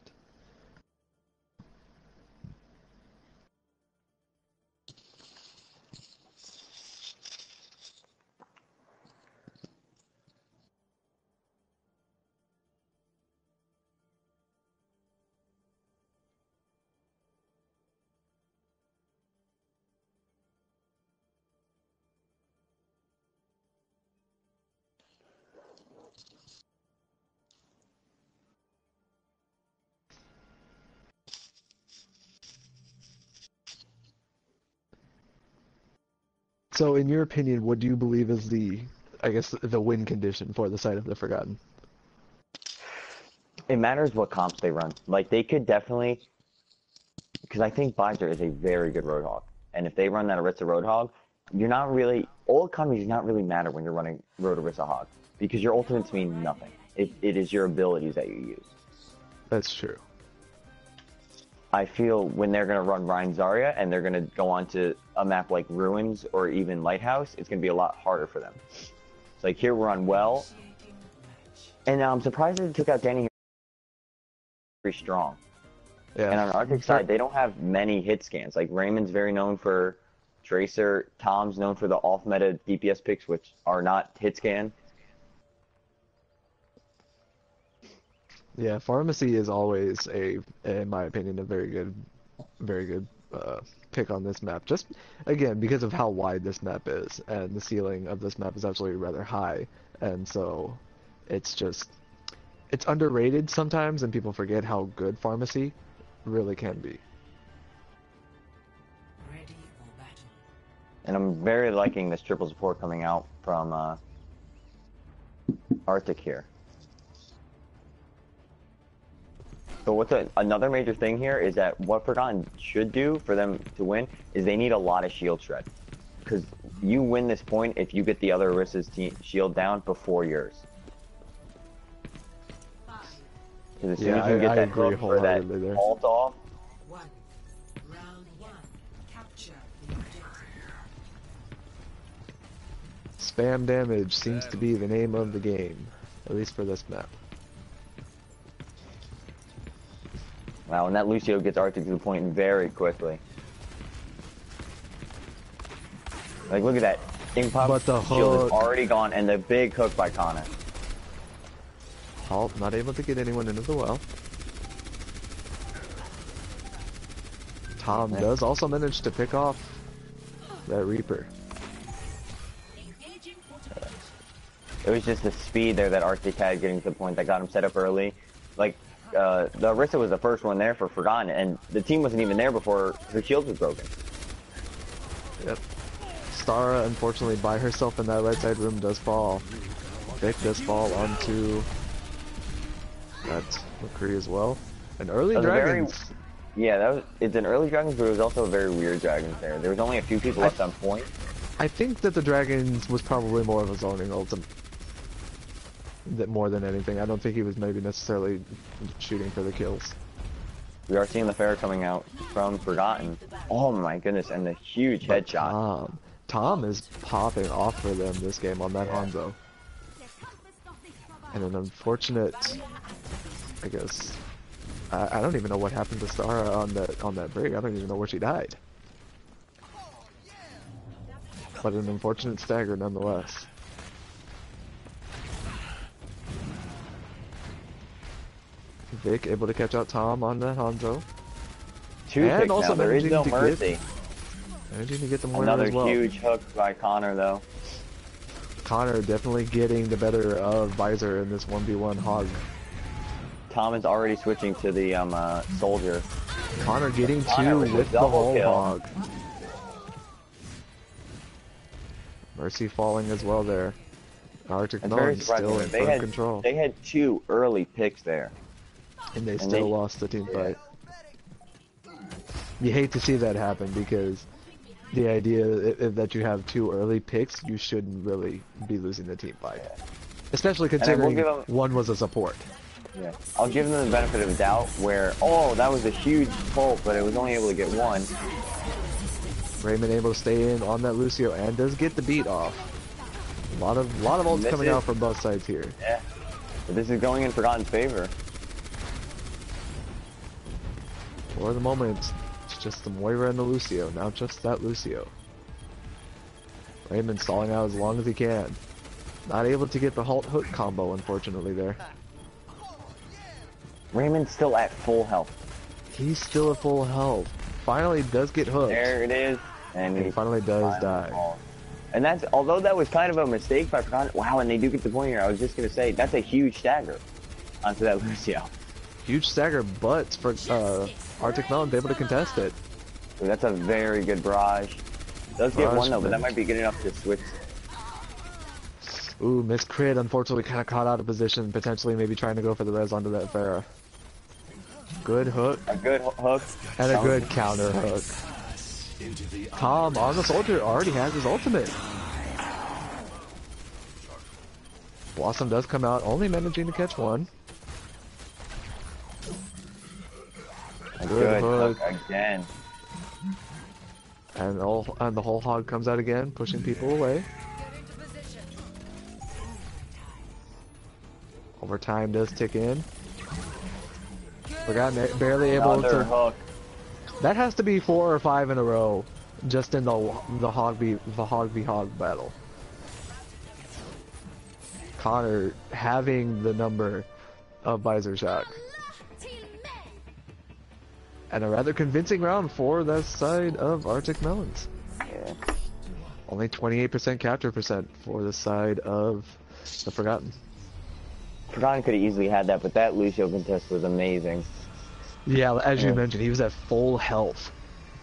So, in your opinion, what do you believe is I guess, the win condition for the side of the Forgotten? It matters what comps they run. Like they could definitely, because I think Bison is a very good Roadhog, and if they run that Orisa Roadhog, you're not really all economies do not really matter when you're running Road Orisa Hog because your ultimates mean nothing. It is your abilities that you use. That's true. I feel when they're gonna run Ryan Zarya and they're gonna go on to a map like Ruins or even Lighthouse, it's gonna be a lot harder for them. It's like here we're on Well, and I'm surprised that they took out Danny very strong. Yeah. And on the Arctic side, they don't have many hit scans. Like Raymond's very known for Tracer, Tom's known for the off-meta DPS picks, which are not hit scan. Yeah, Pharmacy is always in my opinion, a very good pick on this map. Just again because of how wide this map is, and the ceiling of this map is actually rather high, and so it's just it's underrated sometimes, and people forget how good Pharmacy really can be. Ready for battle. And I'm very liking this triple support coming out from Arctic here. So another major thing here is that what Forgotten should do for them to win is they need a lot of shield shred. Because you win this point if you get the other Orisa's shield down before yours. Because as soon as you get I that agree hook for that wholeheartedly there. ult off, One. Round one. Capture the objective. Spam damage seems to be the name of the game, at least for this map. wow, and that Lucio gets Arctic to the point very quickly. Like, look at that. Impop But the shield is hook. already gone, and the big hook by Connor. Halt, not able to get anyone into the well. Tom does also manage to pick off that Reaper. It was just the speed there that Arctic had getting to the point that got him set up early. Like, the Orisa was the first one there for Forgotten, and the team wasn't even there before her shield was broken. Yep. Stara, unfortunately, by herself in that right side room does fall. Vic does fall onto that McCree as well. An early Dragons. Yeah, it's an early Dragons, but it was also a very weird Dragons there. There was only a few people left on point. I think that the Dragons was probably more of a zoning ultimate. That more than anything. I don't think he was maybe necessarily shooting for the kills. We are seeing the fair coming out from Forgotten. Oh my goodness, and the huge headshot. Tom is popping off for them this game on that Hanzo. And an unfortunate, I guess, I don't even know what happened to Stara on that break. I don't even know where she died. But an unfortunate stagger nonetheless. Vic able to catch out Tom on that Hanzo. 2 And picks now. also There is no managing to mercy. Managing to get the Moira Another as well. huge hook by Connor, though. Connor definitely getting the better of Visor in this 1v1 hog. Tom is already switching to the soldier. Connor getting Connor two with a with the double whole kill. hog. Mercy falling as well there. Arctic It's very Melons still surprising. in They firm had control. they had 2 early picks there. And they and still they- lost the team fight. You hate to see that happen because the idea that you have 2 early picks, you shouldn't really be losing the team fight. Especially I will considering give 'em- one was a support. Yeah. I'll give them the benefit of the doubt where, oh, that was a huge pull, but it was only able to get 1. Raymond able to stay in on that Lucio and does get the beat off. A lot of ults This coming is- out from both sides here. Yeah. But this is going in Forgotten's favor. For the moment, it's just the Moira and the Lucio. Now just that Lucio. Raymond stalling out as long as he can. Not able to get the halt hook combo, unfortunately, there. Raymond's still at full health. He's still at full health. Finally does get hooked. There it is. And And he finally does die. falls. And that's, although that was kind of a mistake by Forgotten, wow, and they do get the point here. I was just going to say, that's a huge stagger onto that Lucio. Huge stagger, but for Arctic Melon's able to contest it. So that's a very good barrage. Does get Barrage 1 though, but that damage. might be good enough to switch. Ooh, Miss Crit unfortunately kind of caught out of position, potentially maybe trying to go for the res onto that Pharah. Good hook, A good hook. and a good counter hook. Tom on the soldier already has his ultimate. Blossom does come out, only managing to catch 1. A Good good hook. hook again. And the whole hog comes out again, pushing people away. Overtime does tick in. Forgotten barely able Another to. hook. That has to be 4 or 5 in a row, just in the hog v hog battle. Connor having the number of Visor Shock. And a rather convincing round for the side of Arctic Melons. Yeah. Only 28% capture percent for the side of the Forgotten. Forgotten could have easily had that, but that Lucio contest was amazing. Yeah, as you Yeah. mentioned, he was at full health,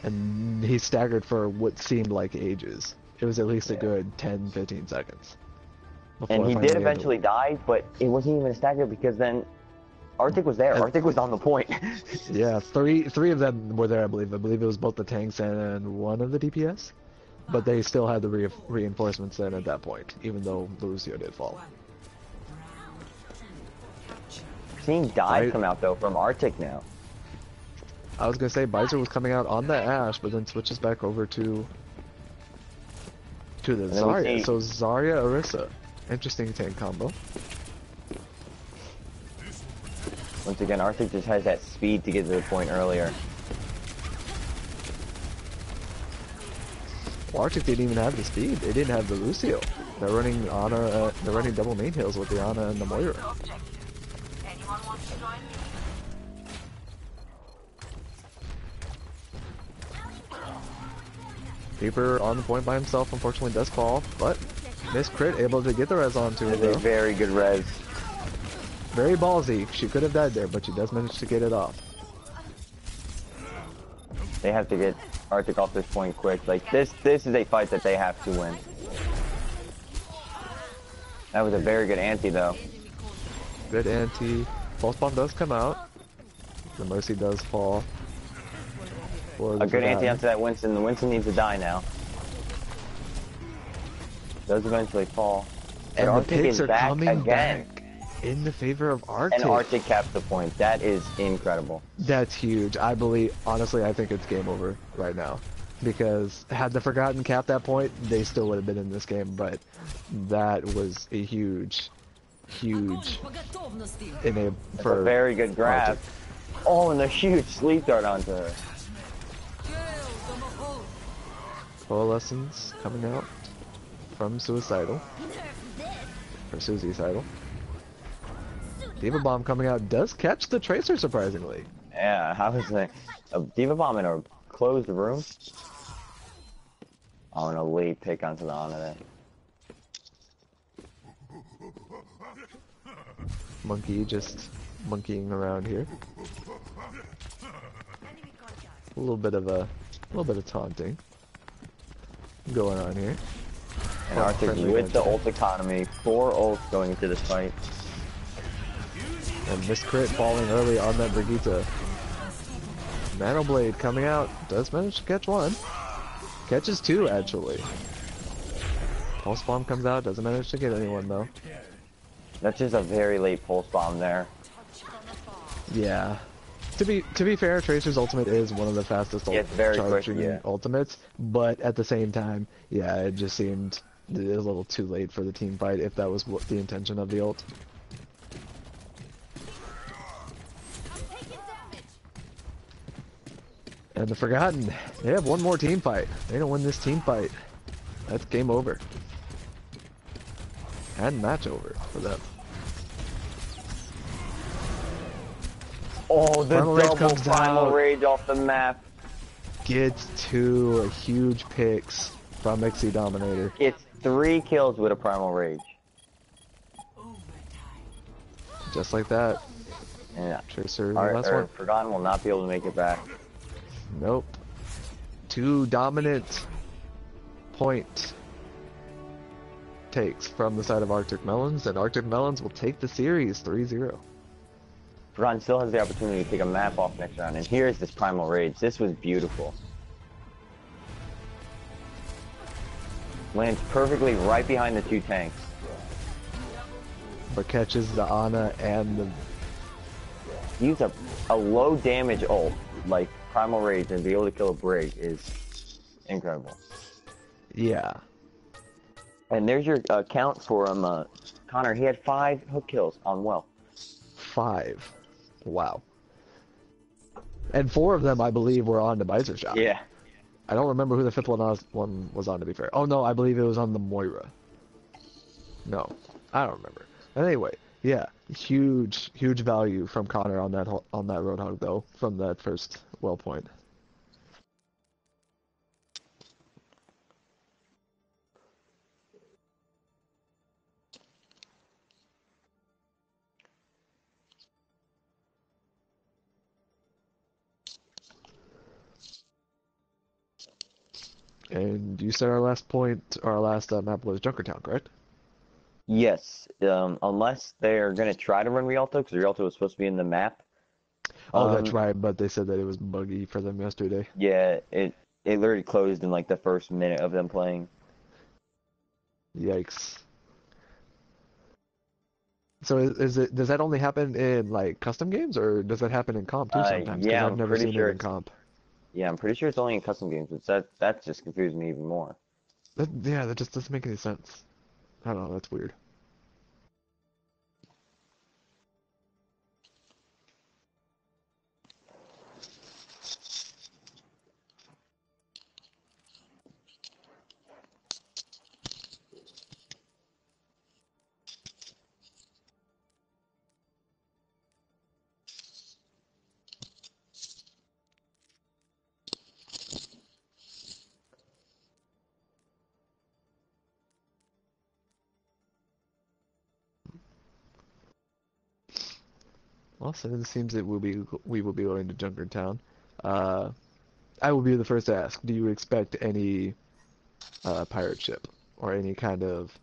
and he staggered for what seemed like ages. It was at least a good 10, 15 seconds. before And he finally did had to- eventually die, but it wasn't even a stagger because then Arctic was there. Arctic was on the point. Yeah, three of them were there, I believe. I believe it was both the tanks and one of the DPS. But they still had the reinforcements in at that point, even though the Lucio did fall. Seeing dive Right. come out though from Arctic now. I was gonna say Visor was coming out on that Ashe, but then switches back over to the then we Zarya. see- So Zarya Orisa, interesting tank combo. Once again, Arctic just has that speed to get to the point earlier. Well, Arctic didn't even have the speed. They didn't have the Lucio. They're running Ana. They're running double main heals with the Ana and the Moira. Anyone want to join me? Reaper on the point by himself, unfortunately does fall, but Miss Crit able to get the res onto it It's a though. very good res. Very ballsy. She could have died there, but she does manage to get it off. They have to get Arctic off this point quick. Like this is a fight that they have to win. That was a very good anti though. Good anti. False bomb does come out. The Mercy does fall. For the A good anti Forgotten. onto that Winston. The Winston needs to die now. Does eventually fall. And the Arctic picks is are back coming again. back in the favor of Arctic. And Arctic caps the point. That is incredible. That's huge. I believe, honestly, I think it's game over right now. Because had the Forgotten capped that point, they still would have been in this game. But that was a huge enable That's for a very good grab. Arctic. Oh, and a huge sleep dart onto her. Coalescence coming out from Suicidal. Or Suicidal. Diva Bomb coming out does catch the Tracer surprisingly. Yeah, how is that? A Diva Bomb in a closed room? Oh, and a late pick onto the Ana there. Monkey just monkeying around here. A little bit of taunting going on here. And Arctic with the ult economy, 4 ults going into this fight. And this crit falling early on that Brigitte. Nano Blade coming out, does manage to catch one. Catches 2 actually. Pulse Bomb comes out, doesn't manage to get anyone though. That's just a very late pulse bomb there. Yeah. To be fair, Tracer's ultimate is one of the fastest charging ultimates, but at the same time, yeah, it just seemed a little too late for the team fight if that was what the intention of the ult. And the Forgotten, they have one more team fight. They don't win this team fight, that's game over. And match over for them. Oh, the Primal Rage double comes Primal out. Rage off the map. Gets 2 huge picks from XC Dominator. Gets 3 kills with a Primal Rage. Just like that. Yeah. Tracer, last one. Forgotten will not be able to make it back. Nope. 2 dominant point takes from the side of Arctic Melons, and Arctic Melons will take the series 3-0. Forgotten still has the opportunity to take a map off next round, and here's this Primal Rage. This was beautiful. Lands perfectly right behind the 2 tanks. But catches the Ana and the... Use a low damage ult, like Primal Rage, and be able to kill a Brig is incredible. Yeah. And there's your count for him, Connor. He had 5 hook kills on Well. 5. Wow. And 4 of them, I believe, were on the Miser shot. Yeah. I don't remember who the 5th one was on, to be fair. Oh, no, I believe it was on the Moira. No, I don't remember. Anyway, yeah, huge value from Connor on that Roadhog, though, from that first well point. And you said our last point, our last map was Junkertown, correct? Yes, unless they're gonna try to run Rialto, because Rialto was supposed to be in the map. Oh, that's right, but they said that it was buggy for them yesterday. Yeah, it literally closed in like the first minute of them playing. Yikes. So does that only happen in like custom games, or does that happen in comp too sometimes? Yeah, I've I'm never pretty seen sure it in comp. Yeah, I'm pretty sure it's only in custom games, but that just confused me even more. Yeah, that just doesn't make any sense. I don't know, that's weird. Well, so it seems that we will be going to Junkertown. I will be the first to ask, do you expect any pirate ship or any kind of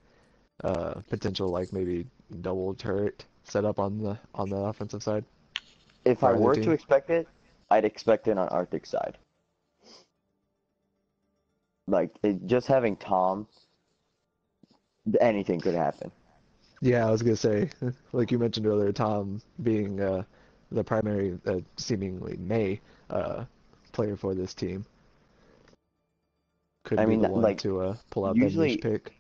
potential, like maybe double turret setup on the offensive side? If For I either were team? to expect it, I'd expect it on Arctic side. Like, just having Tom, anything could happen. Yeah, I was gonna say, like you mentioned earlier, Tom being the primary, seemingly May player for this team, could I be mean, the one like, to pull out that usually, niche pick.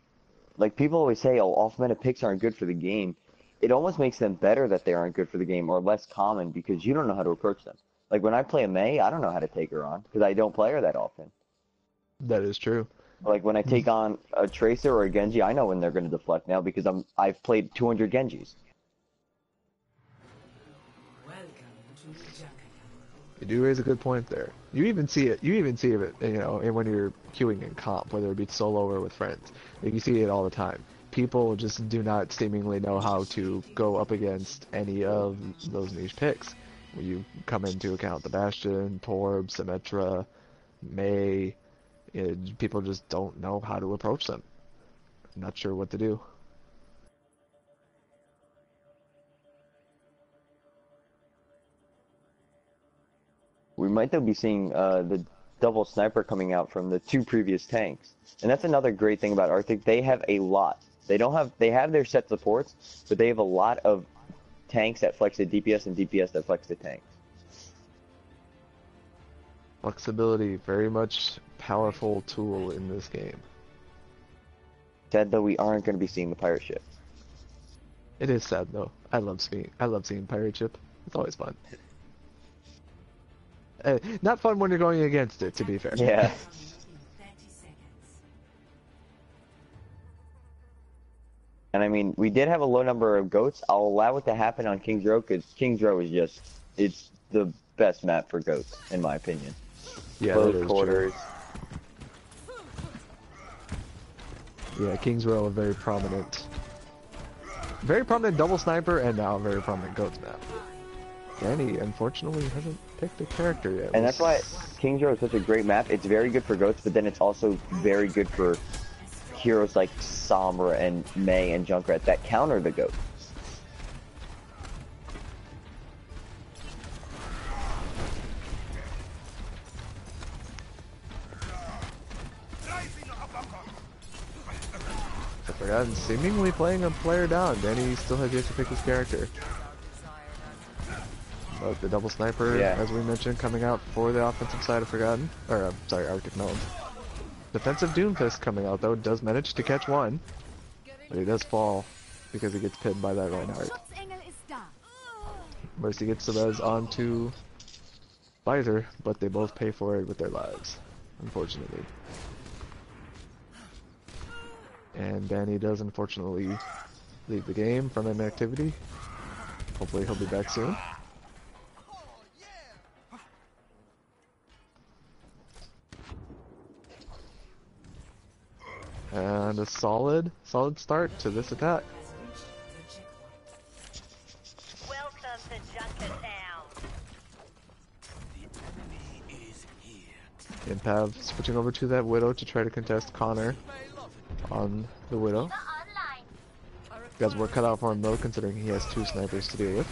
like, people always say, oh, off-meta picks aren't good for the game. It almost makes them better that they aren't good for the game, or less common, because you don't know how to approach them. Like, when I play a Mei, I don't know how to take her on, because I don't play her that often. That is true. Like, when I take on a Tracer or a Genji, I know when they're going to deflect now, because I've played 200 Genjis. Welcome to Junkertown. You do raise a good point there. You even see it. You even see it. You know, when you're queuing in comp, whether it be solo or with friends. Like, you see it all the time. People just do not seemingly know how to go up against any of those niche picks. When you come into account the Bastion, Torb, Symmetra, Mei, people just don't know how to approach them. Not sure what to do. We might though be seeing the double sniper coming out from the two previous tanks, and that's another great thing about Arctic. They have a lot. They have their set supports, but they have a lot of tanks that flex the DPS and DPS that flex the tanks. Flexibility, very much powerful tool in this game. Sad though we aren't going to be seeing the pirate ship. It is sad though. I love seeing pirate ship. It's always fun. Not fun when you're going against it, to be fair. Yeah. And I mean, we did have a low number of goats. I'll allow it to happen on King's Row because King's Row is just, it's the best map for goats, in my opinion. Yeah, Close quarters. True. Yeah, King's Row, a very prominent double sniper, and now a very prominent goats map. Danny, unfortunately, hasn't picked a character yet. And that's why King's Row is such a great map. It's very good for goats, but then it's also very good for heroes like Sombra and Mei and Junkrat that counter the goats. Forgotten seemingly playing a player down. Danny still has yet to pick his character. But the double sniper, as we mentioned, coming out for the offensive side of Forgotten. Or, sorry, Arctic Melons. Defensive Doomfist coming out, though, does manage to catch one. But he does fall because he gets pinned by that Reinhardt. Mercy gets the res onto Visor, but they both pay for it with their lives, unfortunately. And Danny does, unfortunately, leave the game from inactivity. Hopefully he'll be back soon. And a solid start to this attack. Welcome to Junkertown. Impav switching over to that Widow to try to contest Connor on the Widow. Guys, we're cut out for him though, considering he has two snipers to deal with.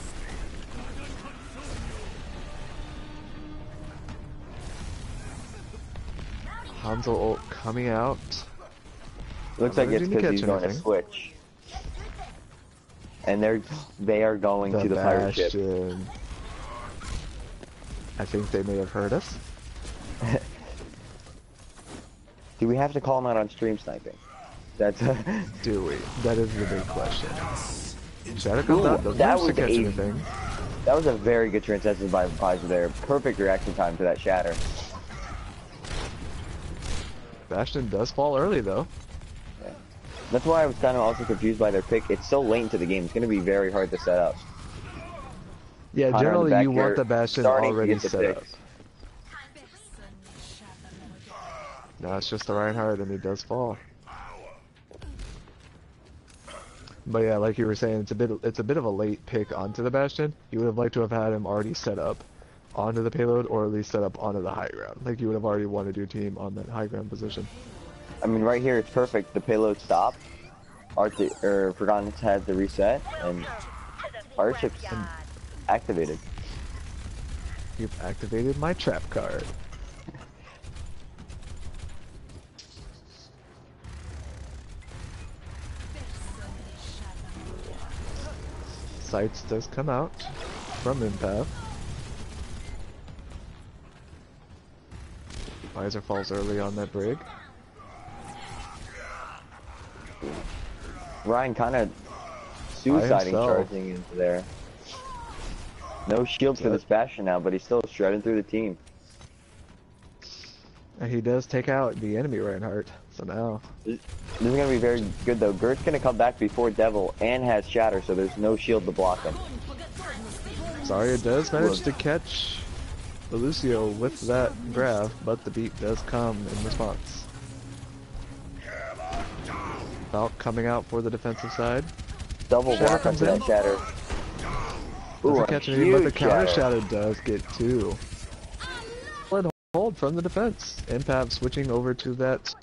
Hanzo ult coming out. Looks like it's because he's going to switch. And they are going to the pirate ship. I think they may have heard us. Do we have to call him out on stream sniping? That's do we? That is the big question. Shadow comes out, doesn't manage to catch anything. That was a very good transition by Visor there. Perfect reaction time to that shatter. Bastion does fall early though. Yeah. That's why I was kind of also confused by their pick. It's so late into the game. It's going to be very hard to set up. Yeah, Connor generally you want the Bastion already set up. No, it's just the Reinhardt and he does fall. But yeah, like you were saying, it's a bit of a late pick onto the Bastion. You would have liked to have had him already set up onto the payload, or at least set up onto the high ground. Like you would have already wanted your team on that high ground position. I mean, right here it's perfect. The payload stopped. Forgotten had the reset, and pirate ship's activated. You've activated my trap card. Sights does come out from Impav. Visor falls early on that brig. Ryan kind of suiciding charging into there. No shield for this Bastion now, but he's still shredding through the team. And he does take out the enemy Reinhardt, so now... This is going to be very good though. Gert's going to come back before Devil and has Shatter, so there's no shield to block him. Zarya does manage to catch the Lucio with that grab, but the beat does come in response. Falk coming out for the defensive side. Double Shatter block comes onto in. that shatter. Doesn't Ooh, a catch anything, but the huge counter shatter. shadow does get two. Solid hold from the defense. Impav switching over to that